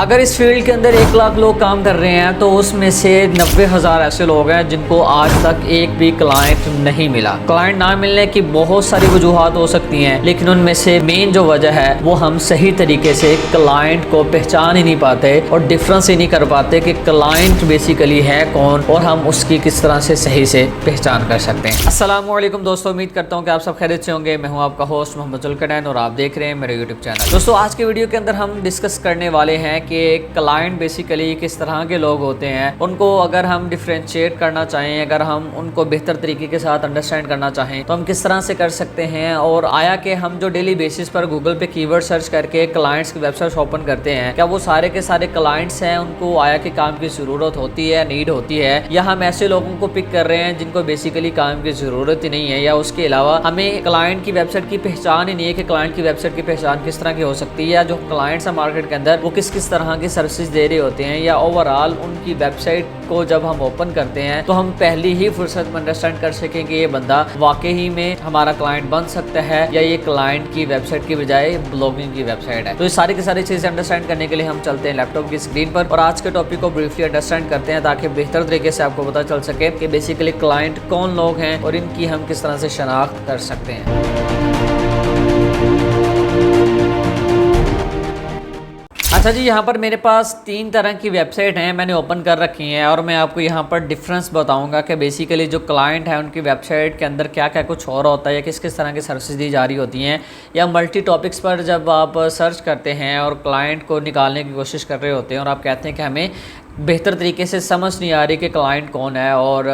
अगर इस फील्ड के अंदर 1 लाख लोग काम कर रहे हैं तो उसमें से 90,000 ऐसे लोग हैं जिनको आज तक एक भी क्लाइंट नहीं मिला। क्लाइंट ना मिलने की बहुत सारी वजूहात हो सकती हैं, लेकिन उनमें से मेन जो वजह है वो हम सही तरीके से क्लाइंट को पहचान ही नहीं पाते और डिफरेंस ही नहीं कर पाते कि क्लाइंट बेसिकली है कौन और हम उसकी किस तरह से सही से पहचान कर सकते हैं। अस्सलाम वालेकुम दोस्तों, उम्मीद करता हूँ कि आप सब खैरियत से होंगे। मैं हूँ आपका होस्ट मोहम्मद जुल्करनैन और आप देख रहे हैं मेरे यूट्यूब चैनल। दोस्तों, आज के वीडियो के अंदर हम डिस्कस करने वाले हैं कि क्लाइंट बेसिकली किस तरह के लोग होते हैं। उनको अगर हम डिफ्रेंशिएट करना चाहें, अगर हम उनको बेहतर तरीके के साथ अंडरस्टैंड करना चाहें तो हम किस तरह से कर सकते हैं। और आया कि हम जो डेली बेसिस पर गूगल पे कीवर्ड सर्च करके क्लाइंट्स की वेबसाइट ओपन करते हैं, क्या वो सारे के सारे क्लाइंट्स हैं, उनको आया के काम की ज़रूरत होती है, नीड होती है, या हम ऐसे लोगों को पिक कर रहे हैं जिनको बेसिकली काम की ज़रूरत ही नहीं है, या उसके अलावा हमें क्लाइंट की वेबसाइट की पहचान ही नहीं है कि क्लाइंट की वेबसाइट की पहचान किस तरह की हो सकती है, या जो क्लाइंट्स हैं मार्केट के अंदर वो किस किस तरह की सर्विसेज दे रहे होते हैं, या ओवरऑल उनकी वेबसाइट को जब हम ओपन करते हैं तो हम पहली ही फुर्सत में अंडरस्टैंड कर सकें कि ये बंदा वाकई में हमारा क्लाइंट बन सकता है या ये क्लाइंट की वेबसाइट की बजाय ब्लॉगिंग की वेबसाइट है। तो ये सारी की सारी चीज़ें अंडरस्टैंड करने के लिए हम चलते हैं लैपटॉप की स्क्रीन पर और आज के टॉपिक को ब्रीफली अंडरस्टैंड करते हैं ताकि बेहतर तरीके से आपको पता चल सके कि बेसिकली क्लाइंट कौन लोग हैं और इनकी हम किस तरह से शनाख्त कर सकते हैं। अच्छा जी, यहाँ पर मेरे पास 3 तरह की वेबसाइट हैं, मैंने ओपन कर रखी हैं और मैं आपको यहाँ पर डिफरेंस बताऊँगा कि बेसिकली जो क्लाइंट है उनकी वेबसाइट के अंदर क्या क्या कुछ और होता है या किस किस तरह की सर्विसेज दी जा रही होती हैं, या मल्टी टॉपिक्स पर जब आप सर्च करते हैं और क्लाइंट को निकालने की कोशिश कर रहे होते हैं और आप कहते हैं कि हमें बेहतर तरीके से समझ नहीं आ रही कि क्लाइंट कौन है और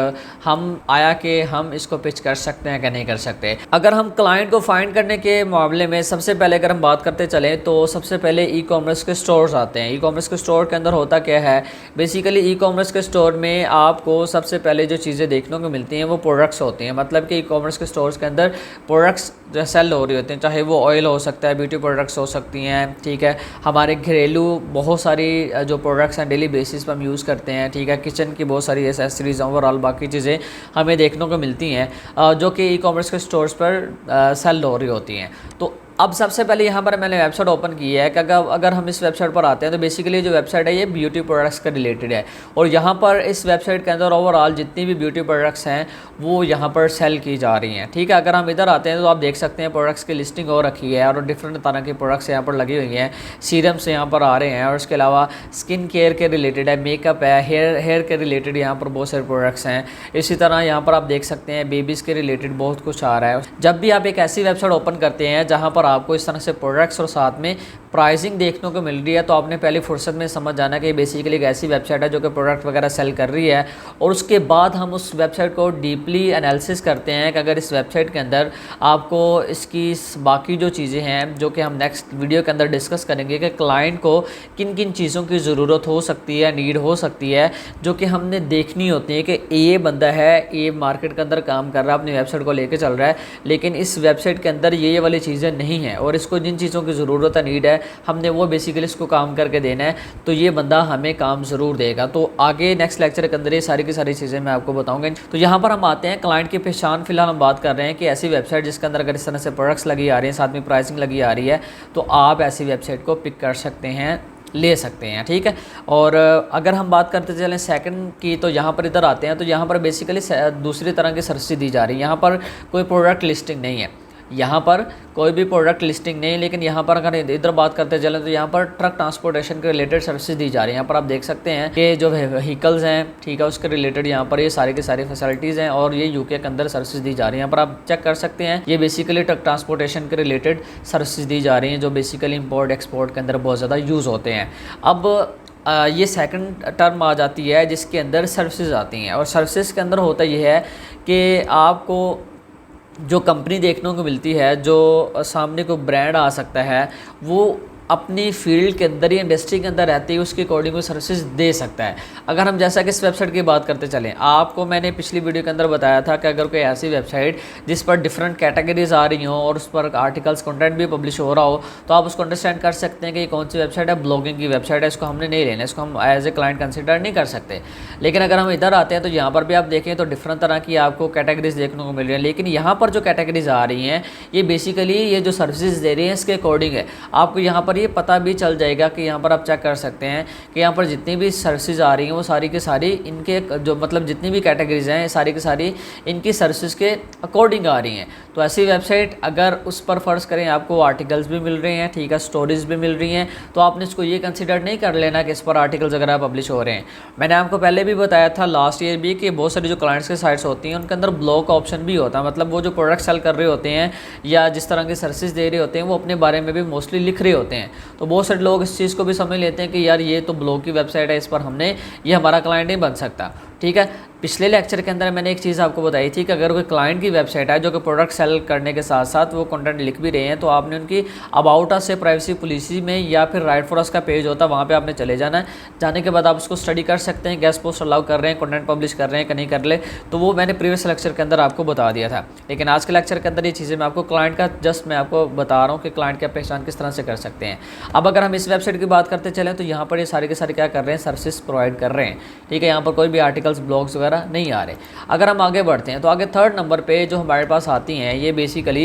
हम आया कि हम इसको पिच कर सकते हैं कि नहीं कर सकते। अगर हम क्लाइंट को फाइंड करने के मामले में सबसे पहले अगर हम बात करते चलें तो सबसे पहले ई कॉमर्स के स्टोर्स आते हैं। ई कॉमर्स के स्टोर के अंदर होता क्या है, बेसिकली ई कॉमर्स के स्टोर में आपको सबसे पहले जो चीज़ें देखने को मिलती हैं वो प्रोडक्ट्स होती हैं। मतलब कि ई कॉमर्स के स्टोर्स के अंदर प्रोडक्ट्स जो सेल हो रही होती हैं, चाहे वो ऑयल हो सकता है, ब्यूटी प्रोडक्ट्स हो सकती हैं, ठीक है, हमारे घरेलू बहुत सारी जो प्रोडक्ट्स हैं डेली बेसिस पर हम यूज़ करते हैं, ठीक है, किचन की बहुत सारी एसेसरीज ओवरऑल बाकी चीज़ें हमें देखने को मिलती हैं जो कि ई कॉमर्स के स्टोर्स पर सेल हो रही होती हैं। तो अब सबसे पहले यहाँ पर मैंने वेबसाइट ओपन की है कि अगर हम इस वेबसाइट पर आते हैं तो बेसिकली जो वेबसाइट है ये ब्यूटी प्रोडक्ट्स का रिलेटेड है और यहाँ पर इस वेबसाइट के अंदर ओवरऑल जितनी भी ब्यूटी प्रोडक्ट्स हैं वो यहाँ पर सेल की जा रही हैं, ठीक है। अगर हम इधर आते हैं तो आप देख सकते हैं प्रोडक्ट्स की लिस्टिंग हो रखी है और डिफरेंट तरह के प्रोडक्ट्स यहाँ पर लगी हुई हैं, सीरम्स यहाँ पर आ रहे हैं और इसके अलावा स्किन केयर के रिलेटेड है, मेकअप है, हेयर के रिलेटेड यहाँ पर बहुत सारे प्रोडक्ट्स हैं। इसी तरह यहाँ पर आप देख सकते हैं बेबीज़ के रिलेटेड बहुत कुछ आ रहा है। जब भी आप एक ऐसी वेबसाइट ओपन करते हैं जहाँ पर आपको इस तरह से प्रोडक्ट्स और साथ में प्राइसिंग देखने को मिल रही है तो आपने पहली फुर्सत में समझ जाना कि बेसिकली एक ऐसी वेबसाइट है जो कि प्रोडक्ट वगैरह सेल कर रही है। और उसके बाद हम उस वेबसाइट को डीपली एनालिसिस करते हैं कि अगर इस वेबसाइट के अंदर आपको इसकी बाकी जो चीज़ें हैं जो कि हम नेक्स्ट वीडियो के अंदर डिस्कस करेंगे कि क्लाइंट को किन किन चीज़ों की ज़रूरत हो सकती है, नीड हो सकती है, जो कि हमने देखनी होती है कि ये बंदा है, ये मार्केट के अंदर काम कर रहा है, अपनी वेबसाइट को लेकर चल रहा है, लेकिन इस वेबसाइट के अंदर ये वाली चीज़ें नहीं हैं और इसको जिन चीज़ों की ज़रूरत है, नीड है, हमने वो बेसिकली इसको काम करके देना है तो ये बंदा हमें काम ज़रूर देगा। तो आगे नेक्स्ट लेक्चर के अंदर ये सारी की सारी चीज़ें मैं आपको बताऊंगा। तो यहाँ पर हम आते हैं क्लाइंट की पहचान। फिलहाल हम बात कर रहे हैं कि ऐसी वेबसाइट जिसके अंदर अगर इस तरह से प्रोडक्ट्स लगी आ रही हैं, साथ में प्राइसिंग लगी आ रही है, तो आप ऐसी वेबसाइट को पिक कर सकते हैं, ले सकते हैं, ठीक है। और अगर हम बात करते चलें सेकंड की तो यहाँ पर इधर आते हैं तो यहाँ पर बेसिकली दूसरी तरह की सर्विस दी जा रही है। यहाँ पर कोई प्रोडक्ट लिस्टिंग नहीं है, यहाँ पर कोई भी प्रोडक्ट लिस्टिंग नहीं, लेकिन यहाँ पर अगर इधर बात करते चलें तो यहाँ पर ट्रक ट्रांसपोर्टेशन के रिलेटेड सर्विसेज दी जा रही हैं। यहाँ पर आप देख सकते हैं कि जो व्हीकल्स हैं, ठीक है, उसके रिलेटेड यहाँ पर ये सारी की सारी फैसिलिटीज़ हैं और ये यूके के अंदर सर्विसेज दी जा रही हैं। यहाँ पर आप चेक कर सकते हैं ये बेसिकली ट्रक ट्रांसपोर्टेशन के रिलेटेड सर्विसेज दी जा रही हैं जो बेसिकली इम्पोर्ट एक्सपोर्ट के अंदर बहुत ज़्यादा यूज़ होते हैं। अब ये सेकंड टर्म आ जाती है जिसके अंदर सर्विसेज आती हैं और सर्विसेज के अंदर होता यह है कि आपको जो कंपनी देखने को मिलती है, जो सामने को ब्रांड आ सकता है, वो अपनी फील्ड के अंदर या इंडस्ट्री के अंदर रहते ही उसके अकॉर्डिंग वो सर्विसेज दे सकता है। अगर हम जैसा कि इस वेबसाइट की बात करते चलें, आपको मैंने पिछली वीडियो के अंदर बताया था कि अगर कोई ऐसी वेबसाइट जिस पर डिफरेंट कैटेगरीज आ रही हों और उस पर आर्टिकल्स कंटेंट भी पब्लिश हो रहा हो तो आप उसको अंडरस्टैंड कर सकते हैं कि ये कौन सी वेबसाइट है, ब्लॉगिंग की वेबसाइट है, इसको हमने नहीं लेना, इसको हम एज ए क्लाइंट कंसिडर नहीं कर सकते। लेकिन अगर हम इधर आते हैं तो यहाँ पर भी आप देखें तो डिफरेंट तरह की आपको कैटेगरीज देखने को मिल रही हैं, लेकिन यहाँ पर जो कैटेगरीज आ रही हैं ये बेसिकली ये जो सर्विसेज दे रही हैं इसके अकॉर्डिंग है। आपको यहाँ पर पर ये पता भी चल जाएगा कि यहाँ पर आप चेक कर सकते हैं कि यहाँ पर जितनी भी सर्विसेज आ रही हैं वो सारी की सारी इनके जो मतलब जितनी भी कैटेगरीज हैं सारी की सारी इनकी सर्विसेज के अकॉर्डिंग आ रही हैं। तो ऐसी वेबसाइट अगर उस पर फ़र्ज़ करें आपको आर्टिकल्स भी मिल रहे हैं, ठीक है, स्टोरीज भी मिल रही हैं, तो आपने इसको ये कंसिडर नहीं कर लेना कि इस पर आर्टिकल्स वगैरह पब्लिश हो रहे हैं। मैंने आपको पहले भी बताया था लास्ट ईयर भी कि बहुत सारी जो क्लाइंट्स की साइट्स होती हैं उनके अंदर ब्लॉग ऑप्शन भी होता है, मतलब वो जो प्रोडक्ट सेल कर रहे होते हैं या जिस तरह की सर्विसेज दे रहे होते हैं वो अपने बारे में भी मोस्टली लिख रहे होते हैं। तो बहुत सारे लोग इस चीज़ को भी समझ लेते हैं कि यार ये तो ब्लॉग की वेबसाइट है, इस पर हमने ये हमारा क्लाइंट नहीं बन सकता, ठीक है। पिछले लेक्चर के अंदर मैंने एक चीज़ आपको बताई थी कि अगर कोई क्लाइंट की वेबसाइट है जो कि प्रोडक्ट सेल करने के साथ साथ वो कंटेंट लिख भी रहे हैं, तो आपने उनकी अबाउट अस से प्राइवेसी पॉलिसी में या फिर राइट फॉर अस का पेज होता है वहाँ पे आपने चले जाना है। जाने के बाद आप उसको स्टडी कर सकते हैं, गेस्ट पोस्ट अलाउ कर रहे हैं, कंटेंट पब्लिश कर रहे हैं कि नहीं कर ले, तो वो मैंने प्रीवियस लेक्चर के अंदर आपको बता दिया था। लेकिन आज के लेक्चर के अंदर ये चीज़ें मैं आपको क्लाइंट का जस्ट मैं आपको बता रहा हूँ कि क्लाइंट की पहचान किस तरह से कर सकते हैं। अब अगर हम इस वेबसाइट की बात करते चलें तो यहाँ पर ये सारे के सारे क्या कर रहे हैं, सर्विसेज प्रोवाइड कर रहे हैं, ठीक है। यहाँ पर कोई भी आर्टिकल्स ब्लॉग्स वगैरह नहीं आ रहे। अगर हम आगे बढ़ते हैं तो आगे थर्ड नंबर पे जो हमारे पास आती हैं ये बेसिकली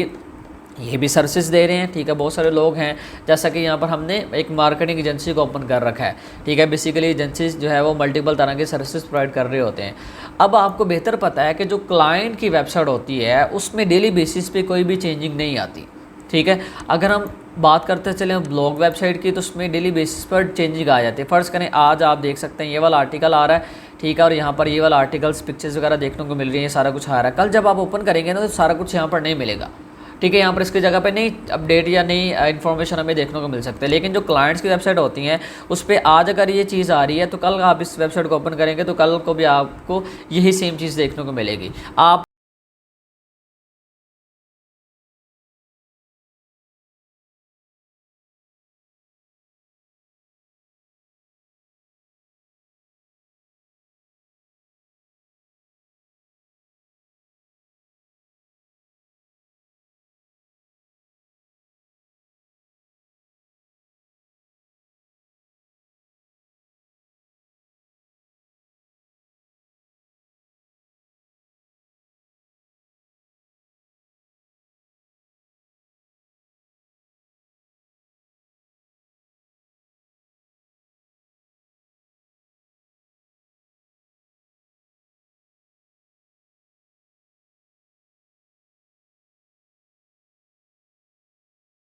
ये भी सर्विसेज दे रहे हैं, ठीक है। बहुत सारे लोग हैं, जैसा कि यहाँ पर हमने एक मार्केटिंग एजेंसी को ओपन कर रखा है, ठीक है। बेसिकली एजेंसीज जो है वो मल्टीपल तरह के सर्विसेज प्रोवाइड कर रहे होते हैं। अब आपको बेहतर पता है कि जो क्लाइंट की वेबसाइट होती है उसमें डेली बेसिस पे कोई भी चेंजिंग नहीं आती, ठीक है। अगर हम बात करते चलें ब्लॉग वेबसाइट की तो उसमें डेली बेसिस पर चेंजिंग आ जाती है। फ़र्ज़ करें आज आप देख सकते हैं ये वाला आर्टिकल आ रहा है, ठीक है, और यहाँ पर ये वाला आर्टिकल्स पिक्चर्स वगैरह देखने को मिल रही है, सारा कुछ आ रहा है। कल जब आप ओपन करेंगे ना तो सारा कुछ यहाँ पर नहीं मिलेगा, ठीक है। यहाँ पर इसकी जगह पे नई अपडेट या नई इन्फॉर्मेशन हमें देखने को मिल सकता है। लेकिन जो क्लाइंट्स की वेबसाइट होती हैं उस पर आज अगर ये चीज़ आ रही है तो कल आप इस वेबसाइट को ओपन करेंगे तो कल को भी आपको यही सेम चीज़ देखने को मिलेगी। आप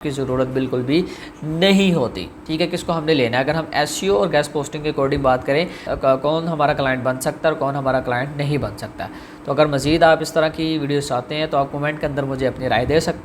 की ज़रूरत बिल्कुल भी नहीं होती, ठीक है। किसको हमने लेना है, अगर हम एसईओ और गेस्ट पोस्टिंग के अकॉर्डिंग बात करें कौन हमारा क्लाइंट बन सकता है और कौन हमारा क्लाइंट नहीं बन सकता। तो अगर मज़ीद आप इस तरह की वीडियोस चाहते हैं तो आप कमेंट के अंदर मुझे अपनी राय दे सकते हैं।